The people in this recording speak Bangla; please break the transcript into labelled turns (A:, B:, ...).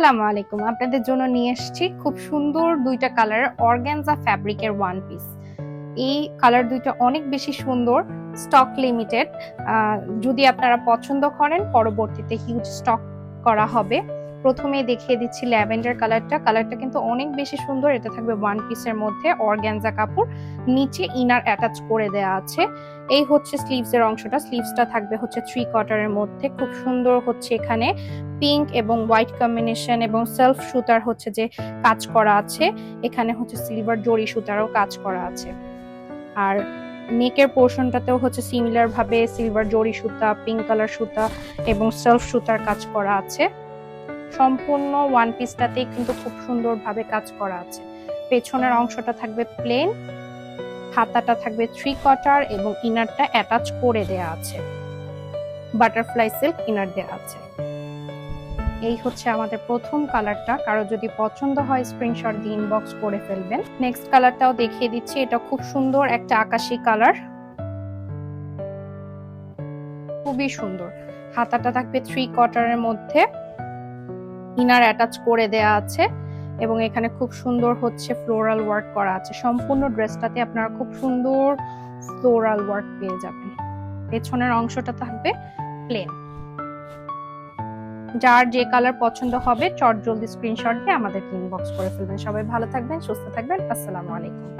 A: আসসালামু আলাইকুম। আপনাদের জন্য নিয়ে এসেছি খুব সুন্দর দুইটা কালারের অর্গানজা ফ্যাব্রিকের ওয়ান পিস। এই কালার দুইটা অনেক বেশি সুন্দর, স্টক লিমিটেড। যদি আপনারা পছন্দ করেন পরবর্তীতে হিউজ স্টক করা হবে। প্রথমে দেখিয়ে দিচ্ছি ল্যাভেন্ডার কালারটা কিন্তু অনেক বেশি সুন্দর। এটা থাকবে ওয়ান পিসের মধ্যে অর্গানজা কাপড়, নিচে ইনার অ্যাটাচ করে দেয়া আছে। এই হচ্ছে স্লিভস এর অংশটা, স্লিভসটা থাকবে হচ্ছে 3/4 মধ্যে। খুব সুন্দর হচ্ছে এখানে পিঙ্ক এবং হোয়াইট কম্বিনেশন এবং সেলফ সুতার হচ্ছে যে কাজ করা আছে, এখানে হচ্ছে সিলভার জরি সুতারও কাজ করা আছে। আর নেকের পোর্শনটাতেও হচ্ছে সিমিলার ভাবে সিলভার জরি সুতা, পিঙ্ক কালার সুতা এবং সেলফ সুতার কাজ করা আছে। সম্পূর্ণ ওয়ান পিসটাতেই কিন্তু খুব সুন্দরভাবে কাজ করা আছে। পেছনের অংশটা থাকবে প্লেন, হাতাটা থাকবে 3/4 এবং ইনারটা অ্যাটাচ করে দেয়া আছে, বাটারফ্লাই সিল্ক ইনার দেয়া আছে। এই হচ্ছে আমাদের প্রথম কালারটা। কারো যদি পছন্দ হয় স্ক্রিনশট দিয়ে ইনবক্স করে ফেলবেন। নেক্সট কালারটাও দেখিয়ে দিচ্ছি। এটা খুব সুন্দর একটা আকাশী কালার, খুবই সুন্দর। হাতাটা থাকবে 3/4 মধ্যে, ইনার অ্যাটাচ করে দেয়া আছে এবং এখানে খুব সুন্দর হচ্ছে ফ্লোরাল ওয়ার্ক করা আছে। সম্পূর্ণ ড্রেসটাতে আপনারা খুব সুন্দর ফ্লোরাল ওয়ার্ক পেয়ে যাবেন। পেছনের অংশটা থাকবে প্লেন। যার যে কালার পছন্দ হবে চটজলদি স্ক্রিনশট দিয়ে আমাদেরকে ইনবক্স করে ফেলবেন। সবাই ভালো থাকবেন, সুস্থ থাকবেন। আসসালামু আলাইকুম।